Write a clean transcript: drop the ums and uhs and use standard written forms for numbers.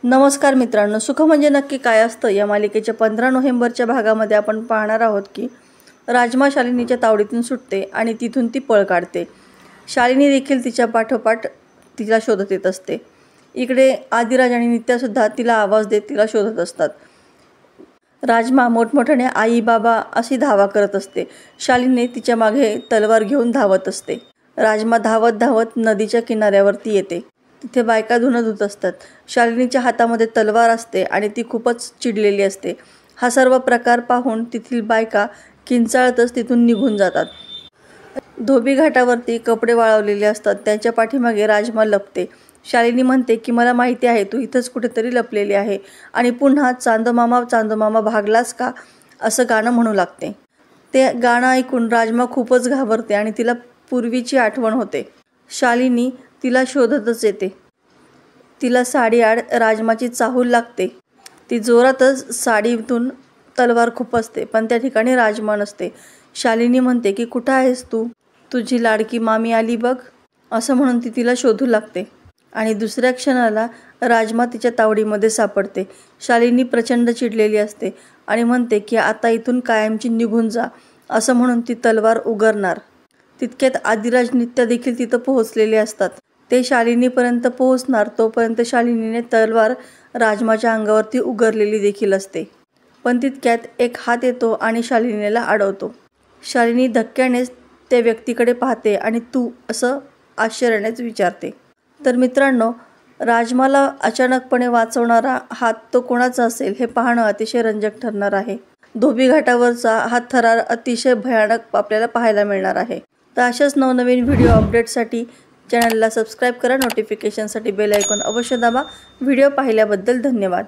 नमस्कार मित्रांनो, सुख म्हणजे नक्की काय असतं या मालिकेच्या 15 नोव्हेंबरच्या भागामध्ये आपण पाहणार आहोत की राजमा शालिनीच्या तावडीतून सुटते आणि तिथून ती पळ काढते। शालिनी देखील तिच्या पाठोपाठ तिला शोधत येत असते। इकडे आदिराज आणि नित्या सुद्धा तिला आवाज देत तिला शोधत असतात। राजमा मोठमोठ्याने आई बाबा अशी धावा करत असते। शालिनी तिच्या मागे तलवार घेऊन धावत असते। राजमा धावत धावत नदीच्या किनाऱ्यावरती येते। तिथे बायका धुणं धुत असतात। शालिनीच्या हातामध्ये तलवार असते आणि ती खूपच चिडलेली असते। हा सर्व प्रकार पाहून तिथील बायका किंचाळतच तिथून निघून जातात। धोबी घाटावरती कपडे वाळवलेले असतात, त्यांच्या पाठीमागे राजमा लपते। शालिनी म्हणते की मला माहिती आहे तू इथंच कुठेतरी लपलेली आहे आणि पुन्हा चांदोमामा भागलास का असं गाणं म्हणू लागते। ते गाणं ऐकून राजमा खूपच घाबरते आणि तिला पूर्वीची आठवण होते। शालिनी तिला शोधतच येते। तिला साडीआड राजमाची चाहूल लागते। ती जोरातच साडीतून तलवार खुपसते, पण त्या ठिकाणी राजमा नसते। शालिनी म्हणते की कुठं आहेस तू, तुझी लाडकी मामी आली बघ असं म्हणून ती तिला शोधू लागते आणि दुसऱ्या क्षणाला राजमा तिच्या तावडीमध्ये सापडते। शालिनी प्रचंड चिडलेली असते आणि म्हणते की आता इथून कायमची निघून जा असं म्हणून ती तलवार उगारणार। तितक्यात आदिराज नित्या देखील तिथं पोहोचलेले असतात। ते शालिनीपर्यंत पोहोचणार तोपर्यंत शालिनीने तलवार राजमाच्या अंगावरती उगारलेली देखील असते, पण तितक्यात एक हात येतो आणि शालिनीला अडवतो। शालिनी धक्क्यानेच त्या व्यक्तीकडे पाहते आणि तू असं आश्चर्यानेच विचारते। तर मित्रांनो, राजमाला अचानकपणे वाचवणारा हात तो कोणाचा असेल हे पाहणं अतिशय रंजक ठरणार आहे। धोबी घाटावरचा हा थरार अतिशय भयानक आपल्याला पाहायला मिळणार आहे। तर अशाच नवनवीन व्हिडिओ अपडेटसाठी चॅनलला सबस्क्राईब करा, नोटिफिकेशनसाठी बेल आयकॉन अवश्य दाबा। व्हिडिओ पाहिल्याबद्दल धन्यवाद।